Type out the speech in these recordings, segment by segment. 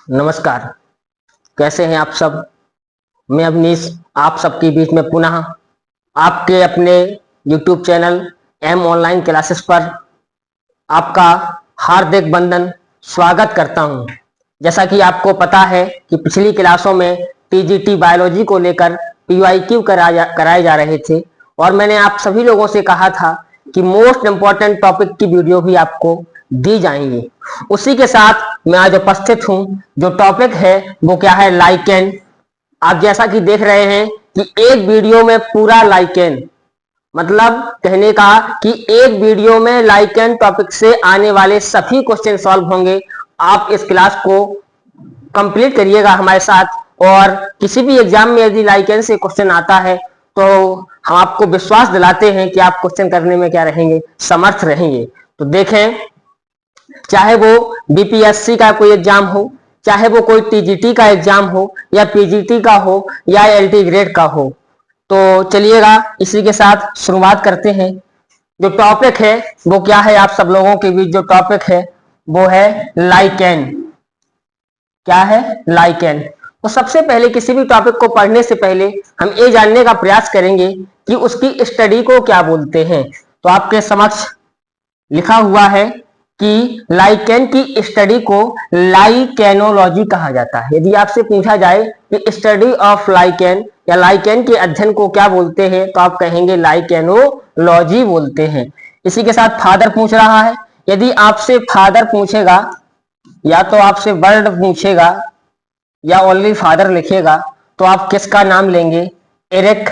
नमस्कार। कैसे हैं आप सब। मैं अवनीश आप सबके बीच में पुनः आपके अपने YouTube channel M online classes पर आपका हार्दिक वंदन स्वागत करता हूं। जैसा कि आपको पता है कि पिछली क्लासों में टीजीटी बायोलॉजी को लेकर PYQ कराए जा रहे थे और मैंने आप सभी लोगों से कहा था कि मोस्ट इम्पॉर्टेंट टॉपिक की वीडियो भी आपको दी जाएंगी। उसी के साथ मैं आज उपस्थित हूं। जो टॉपिक है वो क्या है, लाइकेन। आप जैसा कि देख रहे हैं कि एक वीडियो में पूरा लाइकेन, मतलब कहने का कि एक वीडियो में लाइकेन टॉपिक से आने वाले सभी क्वेश्चन सॉल्व होंगे। आप इस क्लास को कंप्लीट करिएगा हमारे साथ, और किसी भी एग्जाम में यदि लाइकेन से क्वेश्चन आता है तो हम आपको विश्वास दिलाते हैं कि आप क्वेश्चन करने में क्या रहेंगे, समर्थ रहेंगे। तो देखें, चाहे वो बीपीएससी का कोई एग्जाम हो, चाहे वो कोई टीजीटी का एग्जाम हो, या पीजीटी का हो, या एलटी ग्रेड का हो, तो चलिएगा इसी के साथ शुरुआत करते हैं। जो टॉपिक है वो क्या है, आप सब लोगों के बीच जो टॉपिक है वो है लाइकेन। क्या है, लाइकेन। तो सबसे पहले किसी भी टॉपिक को पढ़ने से पहले हम ये जानने का प्रयास करेंगे कि उसकी स्टडी को क्या बोलते हैं। तो आपके समक्ष लिखा हुआ है कि लाइकेन की स्टडी को लाइकेनोलॉजी कहा जाता है। यदि आपसे पूछा जाए कि स्टडी ऑफ लाइकेन या लाइकेन के अध्ययन को क्या बोलते हैं, तो आप कहेंगे लाइकेनोलॉजी बोलते हैं। इसी के साथ फादर पूछ रहा है। यदि आपसे फादर पूछेगा या तो आपसे वर्ड पूछेगा या ओनली फादर लिखेगा, तो आप किसका नाम लेंगे? एरिक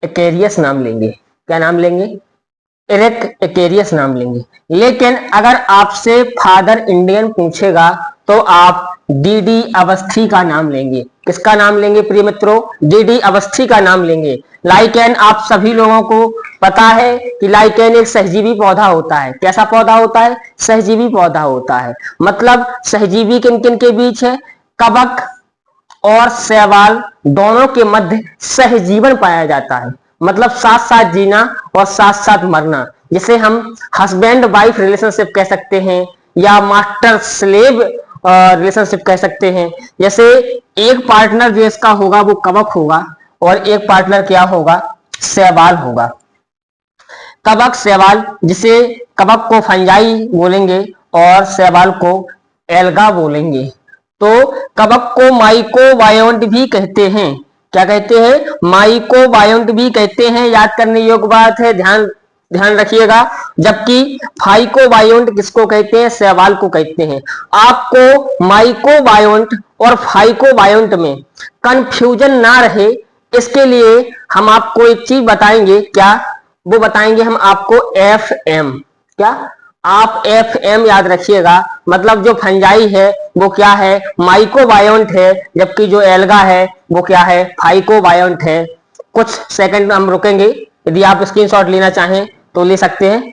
एक्वेरियस नाम लेंगे। क्या नाम लेंगे? एरिक एक्वेरियस नाम लेंगे। लेकिन अगर आपसे फादर इंडियन पूछेगा तो आप डीडी अवस्थी का नाम लेंगे। किसका नाम लेंगे प्रिय मित्रों? डीडी अवस्थी का नाम लेंगे। लाइकेन आप सभी लोगों को पता है कि लाइकेन एक सहजीवी पौधा होता है। कैसा पौधा होता है? सहजीवी पौधा होता है। मतलब सहजीवी किन किन के बीच है? कवक और शैवाल दोनों के मध्य सहजीवन पाया जाता है। मतलब साथ साथ जीना और साथ साथ मरना, जिसे हम हस्बैंड वाइफ रिलेशनशिप कह सकते हैं या मास्टर स्लेव रिलेशनशिप कह सकते हैं। जैसे एक पार्टनर जो इसका होगा वो कवक होगा और एक पार्टनर क्या होगा? शैवाल होगा। कवक शैवाल, जिसे कवक को फंजाई बोलेंगे और शैवाल को एल्गा बोलेंगे। तो कवक को माइकोबायोन्ट भी कहते हैं। क्या कहते हैं? माइकोबायोन्ट भी कहते हैं। याद करने योग्य बात है, ध्यान रखिएगा। जबकि फाइकोबायोन्ट किसको कहते हैं? शैवाल को कहते हैं। आपको माइकोबायोन्ट और फाइकोबायोन्ट में कंफ्यूजन ना रहे, इसके लिए हम आपको एक चीज बताएंगे। क्या वो बताएंगे? हम आपको FM। क्या? आप FM याद रखिएगा। मतलब जो फंजाई है वो क्या है? माइकोबायोन्ट है, जबकि जो एल्गा है वो क्या है? फाइकोबायोन्ट है। कुछ सेकंड हम रुकेंगे, यदि आप स्क्रीनशॉट लेना चाहें तो ले सकते हैं।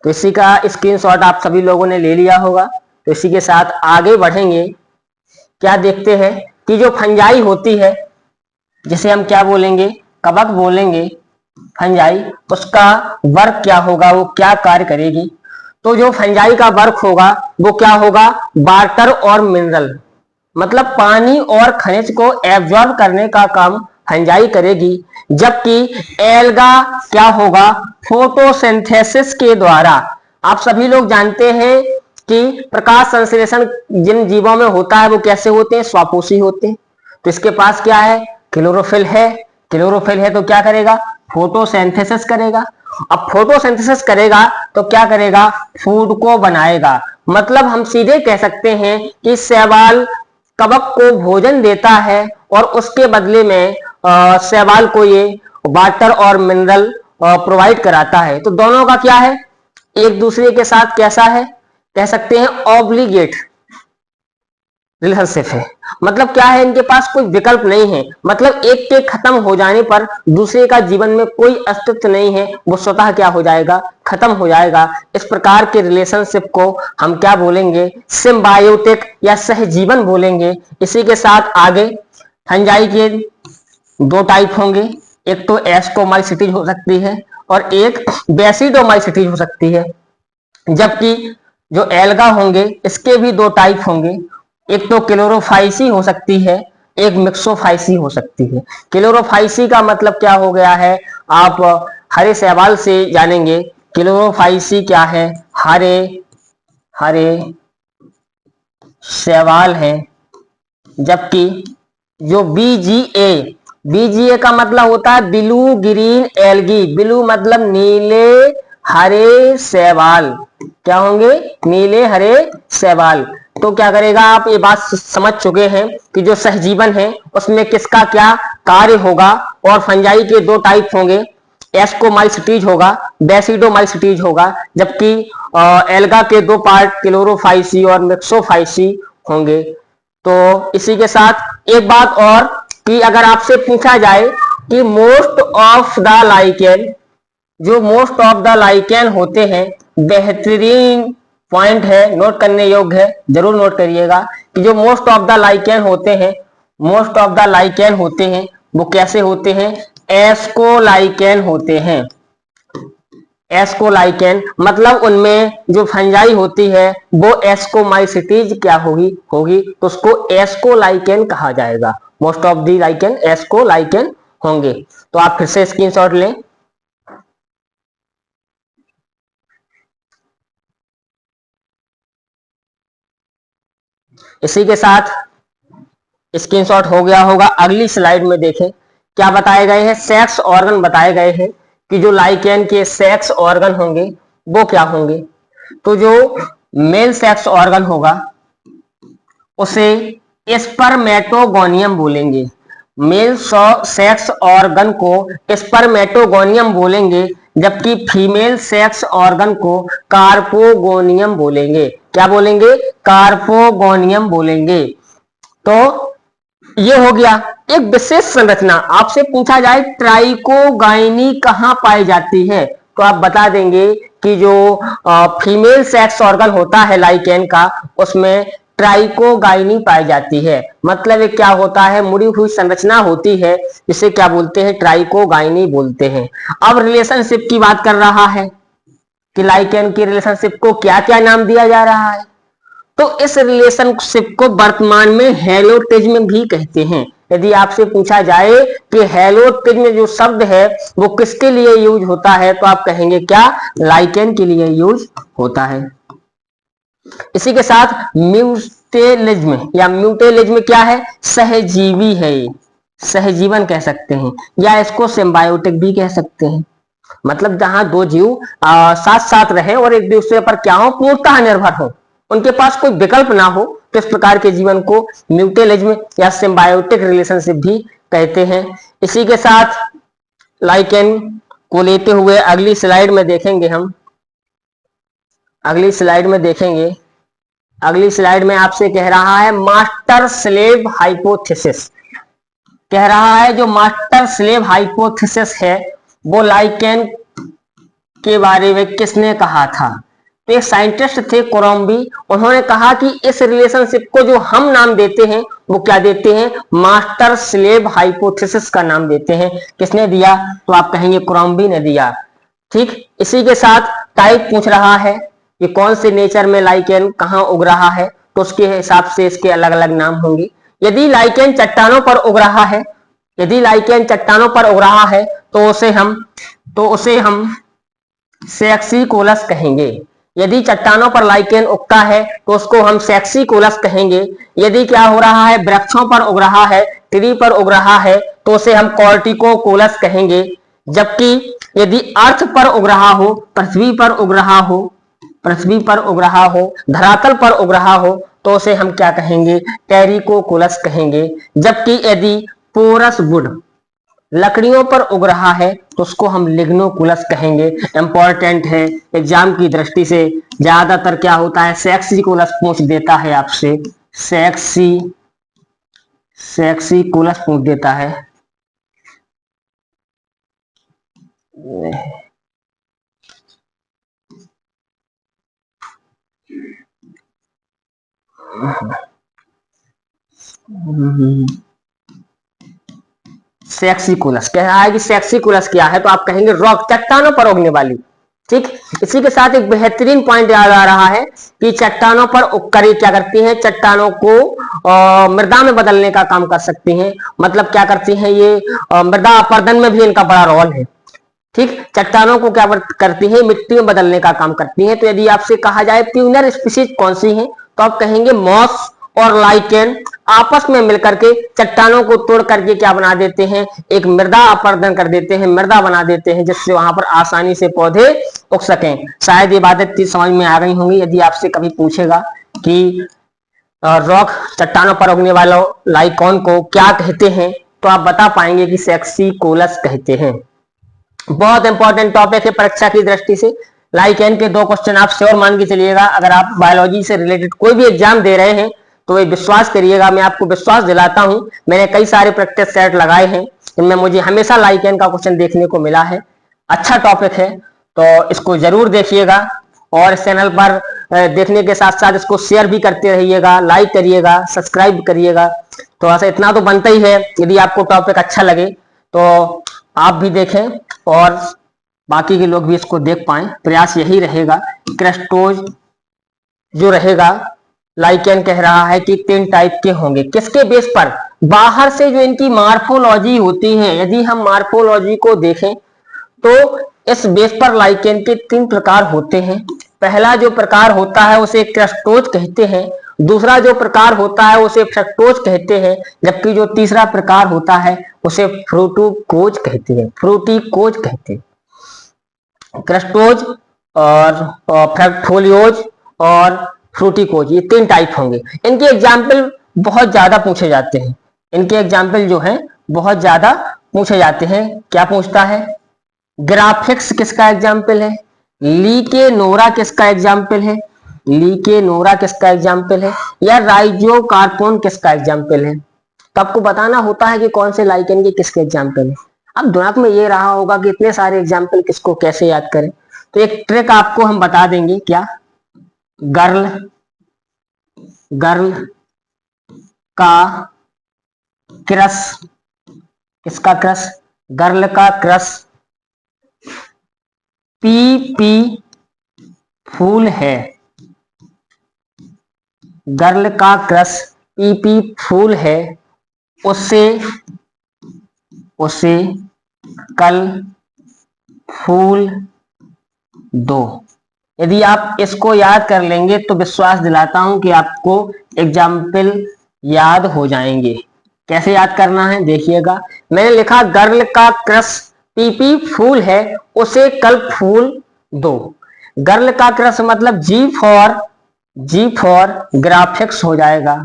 तो इसी का स्क्रीनशॉट आप सभी लोगों ने ले लिया होगा। तो इसी के साथ आगे बढ़ेंगे। क्या देखते हैं कि जो फंजाई होती है, जिसे हम क्या बोलेंगे? कवक बोलेंगे। फंजाई, उसका वर्क क्या होगा? वो क्या कार्य करेगी? तो जो फंजाई का वर्क होगा वो क्या होगा? वाटर और मिनरल, मतलब पानी और खनिज को एब्जॉर्ब करने का काम फंजाई करेगी। जबकि एल्गा क्या होगा? फोटोसिंथेसिस के द्वारा। आप सभी लोग जानते हैं कि प्रकाश संश्लेषण जिन जीवों में होता है वो कैसे होते हैं? स्वापोषी होते हैं। तो इसके पास क्या है? क्लोरोफिल है। क्लोरोफिल है तो क्या करेगा? फोटोसिंथेसिस करेगा। अब फोटोसिंथेसिस करेगा तो क्या करेगा? फूड को बनाएगा। मतलब हम सीधे कह सकते हैं कि शैवाल कवक को भोजन देता है और उसके बदले में शैवाल को ये वाटर और मिनरल प्रोवाइड कराता है। तो दोनों का क्या है? एक दूसरे के साथ कैसा है? कह सकते हैं ऑब्लिगेट रिलेशनशिप है। मतलब क्या है? इनके पास कोई विकल्प नहीं है। मतलब एक के खत्म हो जाने पर दूसरे का जीवन में कोई अस्तित्व नहीं है, वो स्वतः क्या हो जाएगा? खत्म हो जाएगा। इस प्रकार के रिलेशनशिप को हम क्या बोलेंगे? सिम्बायोटिक या सहजीवन बोलेंगे। इसी के साथ आगे फंजाई के दो टाइप होंगे। एक तो एस्कोमाइसिटीज हो सकती है और एक बेसिडोमाइसिटीज हो सकती है। जबकि जो एल्गा होंगे इसके भी दो टाइप होंगे, एक तो क्लोरोफाइसी हो सकती है, एक मिक्सोफाइसी हो सकती है। क्लोरोफाइसी का मतलब क्या हो गया है, आप हरे शैवाल से जानेंगे। क्लोरोफाइसी क्या है, हरे हरे शैवाल है। जबकि जो बीजीए, बीजीए का मतलब होता है ब्लू ग्रीन एल्गी। ब्लू मतलब नीले हरे शैवाल, क्या होंगे, नीले हरे शैवाल। तो क्या करेगा, आप ये बात समझ चुके हैं कि जो सहजीवन है उसमें किसका क्या कार्य होगा। और फंजाई के दो टाइप होंगे, एस्कोमाइसिटीज होगा, बेसिडोमाइसिटीज होगा। जबकि एल्गा के दो पार्ट क्लोरोफाइसी और मिक्सोफाइसी होंगे। तो इसी के साथ एक बात और, कि अगर आपसे पूछा जाए कि मोस्ट ऑफ द लाइकेन, जो मोस्ट ऑफ द लाइकेन होते हैं, बेहतरीन पॉइंट है, नोट करने योग्य है, जरूर नोट करिएगा कि जो मोस्ट ऑफ द लाइकेन होते हैं, मोस्ट ऑफ द लाइकेन होते हैं वो कैसे होते हैं, एस्कोलाइकेन होते हैं। एस्कोलाइकेन मतलब उनमें जो फंजाई होती है वो एस्कोमाइसिटीज क्या होगी होगी तो उसको एस्कोलाइकेन कहा जाएगा। मोस्ट ऑफ दी लाइकेन एस्कोलाइकेन होंगे। तो आप फिर से स्क्रीनशॉट लें। इसी के साथ स्क्रीनशॉट हो गया होगा। अगली स्लाइड में देखें क्या बताए गए हैं, सेक्स ऑर्गन बताए गए हैं कि जो लाइकेन के सेक्स ऑर्गन होंगे वो क्या होंगे। तो जो मेल सेक्स ऑर्गन होगा उसे स्पर्मेटोगोनियम बोलेंगे। मेल सेक्स ऑर्गन को स्पर्मेटोगोनियम बोलेंगे, जबकि फीमेल सेक्स ऑर्गन को कार्पोगोनियम बोलेंगे। क्या बोलेंगे, कार्पोगोनियम बोलेंगे। तो ये हो गया एक विशेष संरचना। आपसे पूछा जाए ट्राइकोगाइनी कहां पाई जाती है तो आप बता देंगे कि जो फीमेल सेक्स ऑर्गन होता है लाइकेन का उसमें ट्राइकोगाइनी पाई जाती है। मतलब ये क्या होता है, मुड़ी हुई संरचना होती है, जिसे क्या बोलते हैं, ट्राइकोगाइनी बोलते हैं। अब रिलेशनशिप की बात कर रहा है कि लाइकेन की रिलेशनशिप को क्या क्या नाम दिया जा रहा है। तो इस रिलेशनशिप को वर्तमान में हेलोटिज्म भी कहते हैं। यदि आपसे पूछा जाए कि हेलोटिज्म जो शब्द है वो किसके लिए यूज होता है तो आप कहेंगे क्या, लाइकेन के लिए यूज होता है। इसी के साथ म्यूटेलिज्म या म्यूटेलिज्म क्या है, सहजीवी है, सहजीवन कह सकते हैं या इसको सिम्बायोटिक भी कह सकते हैं। मतलब जहां दो जीव साथ साथ रहे और एक दूसरे पर क्या हो, पूर्णतः निर्भर हो, उनके पास कोई विकल्प ना हो, तो इस प्रकार के जीवन को म्यूटेलिज्म या सिम्बायोटिक रिलेशनशिप भी कहते हैं। इसी के साथ लाइकेन को लेते हुए अगली स्लाइड में देखेंगे हम, अगली स्लाइड में देखेंगे, अगली स्लाइड में आपसे कह रहा है मास्टर स्लेव हाइपोथेसिस। कह रहा है जो मास्टर स्लेव हाइपोथेसिस है वो लाइकेन के बारे में किसने कहा था। तो एक साइंटिस्ट थे कोलंबी, उन्होंने कहा कि इस रिलेशनशिप को जो हम नाम देते हैं वो क्या देते हैं, मास्टर स्लेव हाइपोथेसिस का नाम देते हैं। किसने दिया तो आप कहेंगे कोलंबी ने दिया। ठीक, इसी के साथ टाइप पूछ रहा है कि कौन से नेचर में लाइकेन कहां उग रहा है, तो उसके हिसाब से इसके अलग अलग नाम होंगे। यदि लाइकेन चट्टानों पर उग रहा है, यदि लाइकेन चट्टानों पर उग रहा है तो उसे हम सेक्सीकोलस कहेंगे। यदि चट्टानों पर लाइकेन उगता है तो उसको हम सेक्सीकोलस कहेंगे। यदि क्या हो रहा है, वृक्षों पर उग रहा है, ट्री पर उग रहा है तो उसे हम कॉर्टिकोकोलस कहेंगे। जबकि यदि अर्थ पर उग रहा हो, पृथ्वी पर उग रहा हो, पृथ्वी पर उग रहा हो, धरातल पर उग रहा हो तो उसे हम क्या कहेंगे, टेरिकोकोलस कहेंगे। जबकि यदि पोरस वुड लकड़ियों पर उग रहा है तो उसको हम लिग्नोकुलस कहेंगे। इंपॉर्टेंट है, एग्जाम की दृष्टि से ज्यादातर क्या होता है, सेक्सीकुलस पूछ देता है आपसे, सेक्सी सेक्सीकुलस पूछ देता है। सेक्सिकुलस कह रहा है कि सेक्सिकुलस क्या है, तो आप कहेंगे रॉक, चट्टानों पर उगने वाली। ठीक, इसी के साथ एक बेहतरीन पॉइंट याद आ रहा है कि चट्टानों पर उगकर क्या करती हैं, चट्टानों को मृदा में बदलने का काम कर सकती हैं। मतलब क्या करती हैं ये, मृदा अपरदन में भी इनका बड़ा रोल है। ठीक, चट्टानों को क्या करती है, मिट्टी में बदलने का काम करती है। तो यदि आपसे कहा जाए प्यूनर स्पीशीज कौन सी है, तो आप कहेंगे मॉस और लाइकेन आपस में मिलकर के चट्टानों को तोड़ करके क्या बना देते हैं, एक मृदा अपरदन कर देते हैं, मृदा बना देते हैं, जिससे वहां पर आसानी से पौधे उग सकें। शायद ये बातें समझ में आ गई होंगी। यदि आपसे कभी पूछेगा कि रॉक, चट्टानों पर उगने वालों लाइकॉन को क्या कहते हैं, तो आप बता पाएंगे कि सेक्सिकुलस कहते हैं। बहुत इंपॉर्टेंट टॉपिक है परीक्षा की दृष्टि से। लाइकेन के 2 क्वेश्चन आप श्योर मान के चलिएगा। अगर आप बायोलॉजी से रिलेटेड कोई भी एग्जाम दे रहे हैं तो ये विश्वास करिएगा, मैं आपको विश्वास दिलाता हूं, मैंने कई सारे प्रैक्टिस सेट लगाए हैं, इनमें मुझे हमेशा लाइकेन का क्वेश्चन देखने को मिला है। अच्छा टॉपिक है, तो इसको जरूर देखिएगा और इस चैनल पर देखने के साथ साथ इसको शेयर भी करते रहिएगा, लाइक करिएगा, सब्सक्राइब करिएगा। तो ऐसा इतना तो बनता ही है। यदि आपको टॉपिक अच्छा लगे तो आप भी देखें और बाकी के लोग भी इसको देख पाएं। प्रयास यही रहेगा। क्रस्टोज जो रहेगा, लाइकेन कह रहा है कि 3 टाइप के होंगे। किसके बेस पर? बाहर से जो इनकी मार्फोलॉजी होती है, यदि हम मार्फोलॉजी को देखें तो इस बेस पर लाइकेन के 3 प्रकार होते हैं। पहला जो प्रकार होता है उसे क्रस्टोज कहते हैं, दूसरा जो प्रकार होता है उसे फ्रक्टोज कहते हैं, जबकि जो तीसरा प्रकार होता है उसे फ्रूटिकोज कहते हैं, फ्रूटिकोज कहते हैं। क्रस्टोज और फ्रक्टोलियोज और फ्रूटिकोज, ये 3 टाइप होंगे। इनके एग्जाम्पल बहुत ज्यादा पूछे जाते हैं, इनके एग्जाम्पल जो है बहुत ज्यादा पूछे जाते हैं। क्या पूछता है? ग्राफिक्स किसका एग्जाम्पल है? लीकेनोरा किसका एग्जाम्पल है? लीकेनोरा किसका एग्जाम्पल है? या राइजोकार्पोन किसका एग्जाम्पल है? तो आपको बताना होता है कि कौन से लाइकेन के किसके एग्जाम्पल है। अब दिमाग में ये रहा होगा कि इतने सारे एग्जाम्पल किसको कैसे याद करें, तो एक ट्रिक आपको हम बता देंगे। क्या? गर्ल, गर्ल का क्रश, किसका क्रश? गर्ल का क्रश पीपी फूल है। गर्ल का क्रश पीपी फूल है, उसे कल फूल दो। यदि आप इसको याद कर लेंगे तो विश्वास दिलाता हूं कि आपको एग्जाम्पल याद हो जाएंगे। कैसे याद करना है देखिएगा। मैंने लिखा गर्ल का क्रश पीपी फूल है, उसे कल फूल दो। गर्ल का क्रश मतलब जी फॉर ग्राफिक्स हो जाएगा,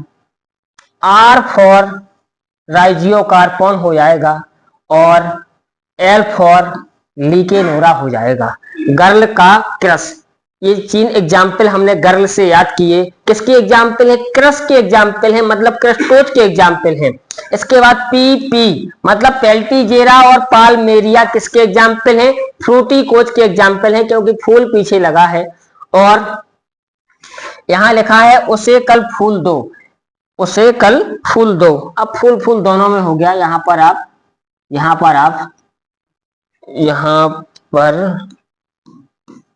आर फॉर राइजियोकार्पोन हो जाएगा और एल फॉर लीकेनोरा हो जाएगा। गर्ल का क्रश, ये 3 एग्जाम्पल हमने गर्ल से याद किए। किसके एग्जाम्पल है? क्रश के एग्जाम्पल है, मतलब क्रस्टोज के एग्जाम्पल है। इसके बाद पीपी मतलब पेल्टीजेरा और पालमेरिया किसके एग्जाम्पल है? फ्रूटिकोज के एग्जाम्पल है, क्योंकि फूल पीछे लगा है। और यहां लिखा है उसे कल फूल दो, उसे कल फूल दो। अब फूल दोनों में हो गया। यहां पर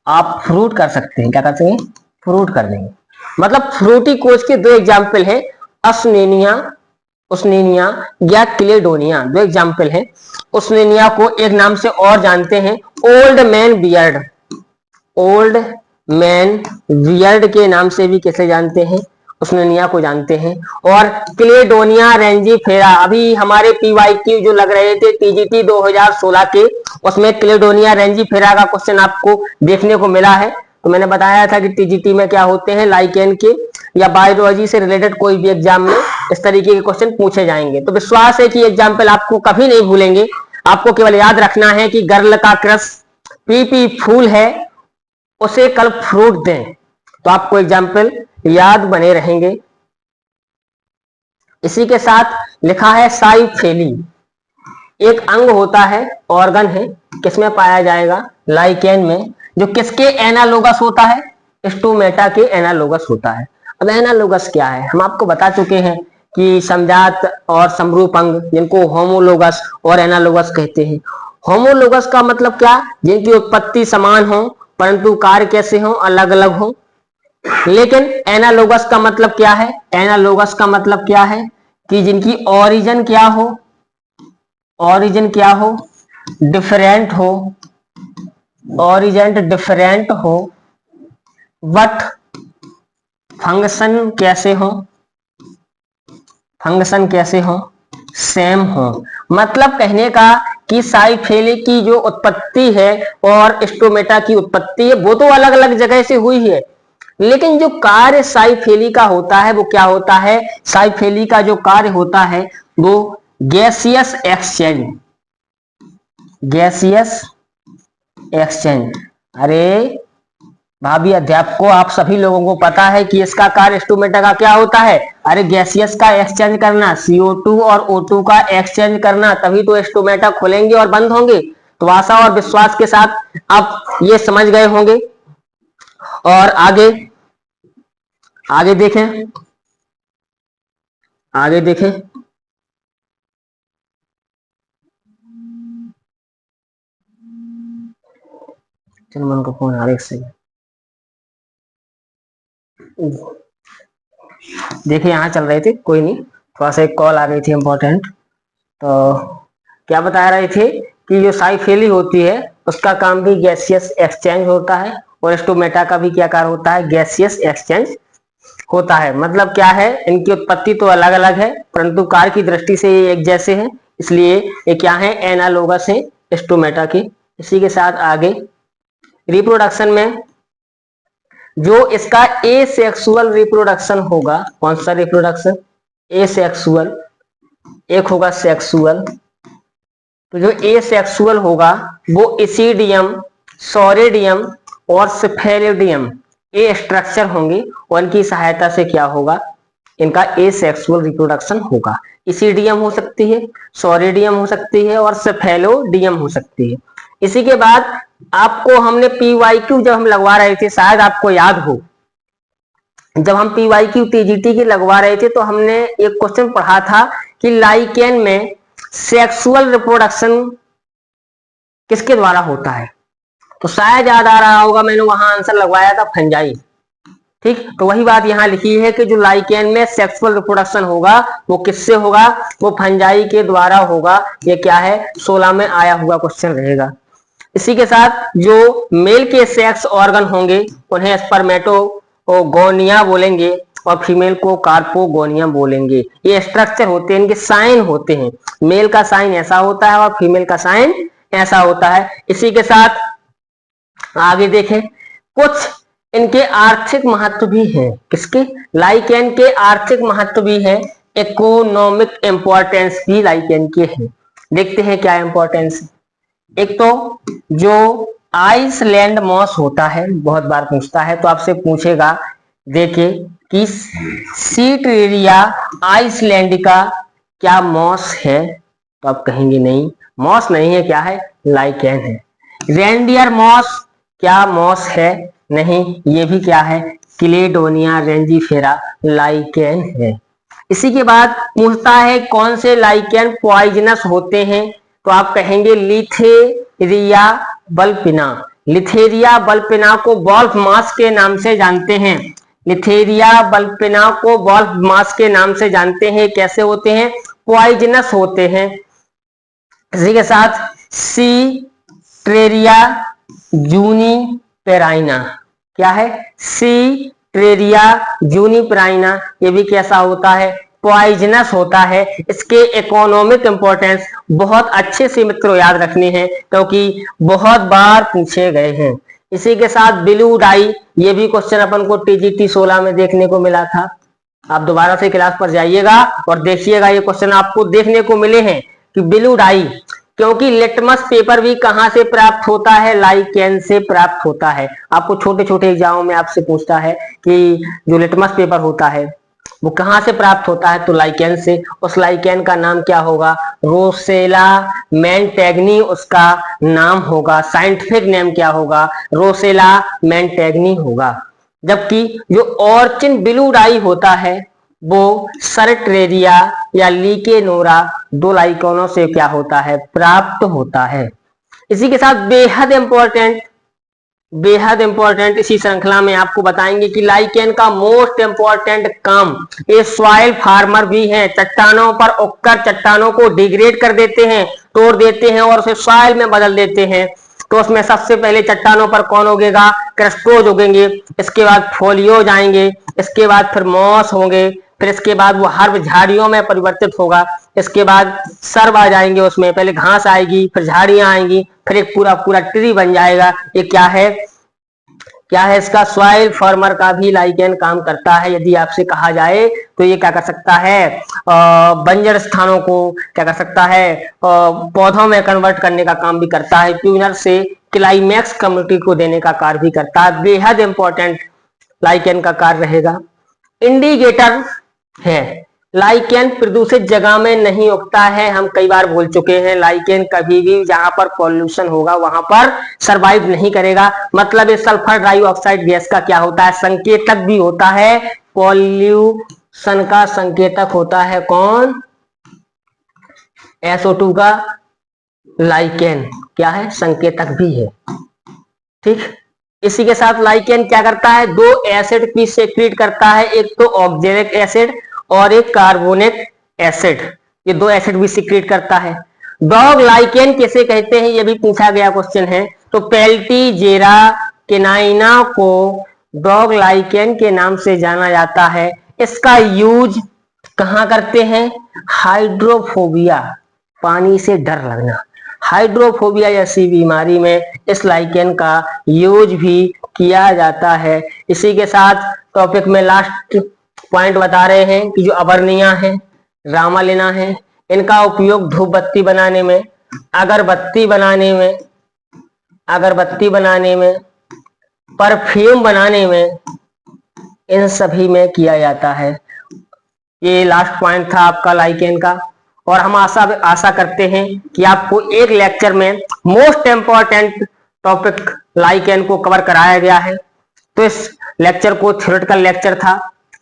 आप फ्रूट कर सकते हैं। क्या करते हैं? फ्रूट कर देंगे। मतलब फ्रूटिकोज के 2 एग्जाम्पल है, उसनेनिया या क्लेडोनिया, 2 एग्जाम्पल है। उसनेनिया को एक नाम से और जानते हैं, ओल्ड मैन बियर्ड के नाम से भी कैसे जानते हैं? उसनेनिया को जानते हैं। और क्लेडोनिया रेंजीफेरा, अभी हमारे पीवाईक्यू जो लग रहे थे टीजीटी 2016 के, उसमें क्लेडोनिया रेंजीफेरा का क्वेश्चन आपको देखने को मिला है। तो मैंने बताया था कि टीजीटी में क्या होते हैं, लाइकेन के या बायोलॉजी से रिलेटेड कोई भी एग्जाम में इस तरीके के क्वेश्चन पूछे जाएंगे। तो विश्वास है कि एग्जाम्पल आपको कभी नहीं भूलेंगे। आपको केवल याद रखना है कि गर्ल का क्रश पीपी फूल है, उसे कल फ्रूट दें, तो आपको एग्जाम्पल याद बने रहेंगे। इसी के साथ लिखा है साइफेली, एक अंग होता है, ऑर्गन है, किसमें पाया जाएगा? लाइकेन में, जो किसके एनालोगस होता है? स्टोमेटा के एनालोगस होता है। अब एनालोगस क्या है? हम आपको बता चुके हैं कि समजात और समरूप अंग, जिनको होमोलोगस और एनालोगस कहते हैं। होमोलोगस का मतलब क्या, जिनकी उत्पत्ति समान हो परंतु कार्य कैसे हो, अलग अलग हो। लेकिन एनालोगस का मतलब क्या है, एनालोगस का मतलब क्या है कि जिनकी ओरिजिन क्या हो, ओरिजिन क्या हो, डिफरेंट हो, ओरिजिन डिफरेंट हो, बट फंक्शन कैसे हो, फंक्शन कैसे हो, सेम हो। मतलब कहने का कि साइफेली की जो उत्पत्ति है और स्टोमेटा की उत्पत्ति है वो तो अलग अलग जगह से हुई है, लेकिन जो कार्य साइफेली का होता है वो क्या होता है, साइफेली का जो कार्य होता है वो गैसियस एक्सचेंज, गैसियस एक्सचेंज। अरे भाभी अध्यापकों, आप सभी लोगों को पता है कि इसका कार्य स्टोमेटा का क्या होता है, अरे गैसियस का एक्सचेंज करना, CO2 और O2 का एक्सचेंज करना, तभी तो स्टोमेटा खुलेंगे और बंद होंगे। तो आशा और विश्वास के साथ आप ये समझ गए होंगे। और आगे आगे देखें, आगे देखें। चलो मन को फोन आ रहा है, देखिए यहाँ चल रहे थे, कोई नहीं, थोड़ा सा एक कॉल आ गई थी इंपॉर्टेंट। तो क्या बता रहे थे कि जो साइफेली होती है उसका काम भी गैसियस एक्सचेंज होता है, और स्टोमेटा का भी क्या कार्य होता है, गैसियस एक्सचेंज होता है। मतलब क्या है, इनकी उत्पत्ति तो अलग अलग है परंतु कार्य की दृष्टि से ये एक जैसे हैं, इसलिए ये क्या है, एनालोगस है स्टोमेटा के। इसी के साथ आगे रिप्रोडक्शन में जो इसका ए सेक्सुअल रिप्रोडक्शन होगा, कौन सा रिप्रोडक्शन, ए सेक्सुअल, एक होगा सेक्सुअल। तो जो ए सेक्सुअल होगा वो इसीडियम, सोरेडियम और सिफेलिडियम, ए स्ट्रक्चर होंगे और इनकी सहायता से क्या होगा, इनका ए सेक्सुअल रिप्रोडक्शन होगा। इसीडियम हो सकती है, सोरेडियम हो सकती है और सिफेलोडियम हो सकती है। इसी के बाद आपको हमने PYQ जब हम लगवा रहे थे, शायद आपको याद हो, जब हम PYQ TGT की लगवा रहे थे तो हमने एक क्वेश्चन पढ़ा था कि लाइकेन में सेक्सुअल रिप्रोडक्शन किसके द्वारा होता है। तो शायद याद आ रहा होगा, मैंने वहां आंसर लगवाया था फंजाई। ठीक, तो वही बात यहाँ लिखी है कि जो लाइकेन में सेक्सुअल रिप्रोडक्शन होगा वो किससे होगा, वो फंजाई के द्वारा होगा। ये क्या है, 16 में आया हुआ क्वेश्चन रहेगा। इसी के साथ जो मेल के सेक्स ऑर्गन होंगे उन्हें स्पर्मेटोगोनिया बोलेंगे और फीमेल को कार्पोगोनिया बोलेंगे। ये स्ट्रक्चर होते हैं, इनके साइन होते हैं, मेल का साइन ऐसा होता है और फीमेल का साइन ऐसा होता है। इसी के साथ आगे देखें, कुछ इनके आर्थिक महत्व भी है, किसके, लाइकेन के आर्थिक महत्व भी है, इकोनॉमिक इंपॉर्टेंस भी लाइकेन के है। देखते हैं क्या इंपॉर्टेंस। एक तो जो आइसलैंड मॉस होता है, बहुत बार पूछता है तो आपसे पूछेगा, देखिए कि सीटेरिया आइसलैंडिका क्या मॉस है, तो आप कहेंगे नहीं, मॉस नहीं है, क्या है, लाइकेन है। रेंडियर मॉस क्या मॉस है, नहीं, ये भी क्या है, क्लेडोनिया रेंजीफेरा लाइकेन है। इसी के बाद पूछता है कौन से लाइकेन पॉइजनस होते हैं, तो आप कहेंगे लिथेरिया बल्बिना। लिथेरिया बल्बिना को वॉल्फ मास के नाम से जानते हैं, लिथेरिया बल्बिना को वॉल्फ मास के नाम से जानते हैं। कैसे होते हैं, पॉइजनस होते हैं। इसी के साथ सीट्रेरिया जूनिपेराइना, क्या है, सीट्रेरिया जूनिपेराइना, ये भी कैसा होता है, पॉइजनस होता है। इसके इकोनॉमिक इंपॉर्टेंस बहुत अच्छे से मित्रों याद रखने हैं क्योंकि बहुत बार पूछे गए हैं। इसी के साथ ब्लू डाई, ये भी क्वेश्चन अपन को TGT 16 में देखने को मिला था। आप दोबारा से क्लास पर जाइएगा और देखिएगा, ये क्वेश्चन आपको देखने को मिले हैं कि ब्लू डाई, क्योंकि लिटमस पेपर भी कहां से प्राप्त होता है, लाइकेन से प्राप्त होता है। आपको छोटे छोटे एग्जामों में आपसे पूछता है कि जो लिटमस पेपर होता है वो कहां से प्राप्त होता है, तो लाइकेन से। उस लाइकेन का नाम क्या होगा, रोसेला मैंटेगनी उसका नाम होगा, साइंटिफिक नेम क्या होगा, रोसेला मैंटेगनी होगा। जबकि जो ऑर्चिन ब्लू डाई होता है वो सर्टेरिया या लीकेनोरा 2 लाइकेनों से क्या होता है, प्राप्त होता है। इसी के साथ बेहद इंपॉर्टेंट इसी श्रृंखला में आपको बताएंगे कि लाइकेन का मोस्ट इंपॉर्टेंट काम, ये सॉइल फार्मर भी हैं, चट्टानों पर उगकर चट्टानों को डिग्रेड कर देते हैं, तोड़ देते हैं और उसे सॉइल में बदल देते हैं। तो उसमें सबसे पहले चट्टानों पर कौन उगेगा, क्रस्टोज उगेंगे, इसके बाद फोलियोज आएंगे, इसके बाद फिर मॉस होंगे, फिर इसके बाद वो हर्ब झाड़ियों में परिवर्तित होगा, इसके बाद सर्व आ जाएंगे, उसमें पहले घास आएगी, फिर झाड़ियां आएंगी, फिर एक पूरा पूरा ट्री बन जाएगा। ये क्या है इसका, सॉइल फार्मर का भी लाइकेन काम करता है। यदि आपसे कहा जाए तो ये क्या कर सकता है, बंजर स्थानों को क्या कर सकता है, पौधों में कन्वर्ट करने का काम भी करता है, प्यूनर से क्लाइमैक्स कम्युनिटी को देने का कार्य भी करता है। बेहद इंपॉर्टेंट लाइकेन का कार्य रहेगा। इंडिकेटर है, लाइकेन प्रदूषित जगह में नहीं उगता है, हम कई बार बोल चुके हैं। लाइकेन कभी भी जहां पर पॉल्यूशन होगा वहां पर सरवाइव नहीं करेगा। मतलब ये सल्फर डाइऑक्साइड गैस का क्या होता है, संकेतक भी होता है। पॉल्यूशन का संकेतक होता है कौन, SO2 का लाइकेन क्या है, संकेतक भी है। ठीक, इसी के साथ लाइकेन क्या करता है, 2 एसिड की सेक्रेट करता है, एक तो ऑक्जेलिक एसिड और एक कार्बोनिक एसिड। ये 2 एसिड भी सीक्रेट करता है। डॉग लाइकेन किसे कहते हैं, ये भी पूछा गया क्वेश्चन है। तो पेल्टीजेरा केनाइना को डॉग लाइकेन के नाम से जाना जाता है। इसका यूज कहां करते हैं, हाइड्रोफोबिया, पानी से डर लगना, हाइड्रोफोबिया जैसी बीमारी में इस लाइकेन का यूज भी किया जाता है। इसी के साथ टॉपिक में लास्ट पॉइंट बता रहे हैं कि जो अबर्निया है, रामालिना है, इनका उपयोग धूप बत्ती बनाने में, अगरबत्ती बनाने में, परफ्यूम बनाने में, इन सभी में किया जाता है। ये लास्ट पॉइंट था आपका लाइकेन का। और हम आशा करते हैं कि आपको एक लेक्चर में मोस्ट इंपॉर्टेंट टॉपिक लाइकेन को कवर कराया गया है। तो इस लेक्चर को थ्योरेटिकल लेक्चर था,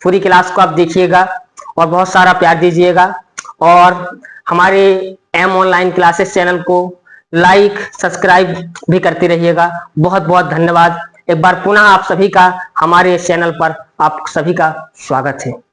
पूरी क्लास को आप देखिएगा और बहुत सारा प्यार दीजिएगा। और हमारे एम ऑनलाइन क्लासेस चैनल को लाइक सब्सक्राइब भी करते रहिएगा। बहुत बहुत धन्यवाद। एक बार पुनः आप सभी का हमारे चैनल पर आप सभी का स्वागत है।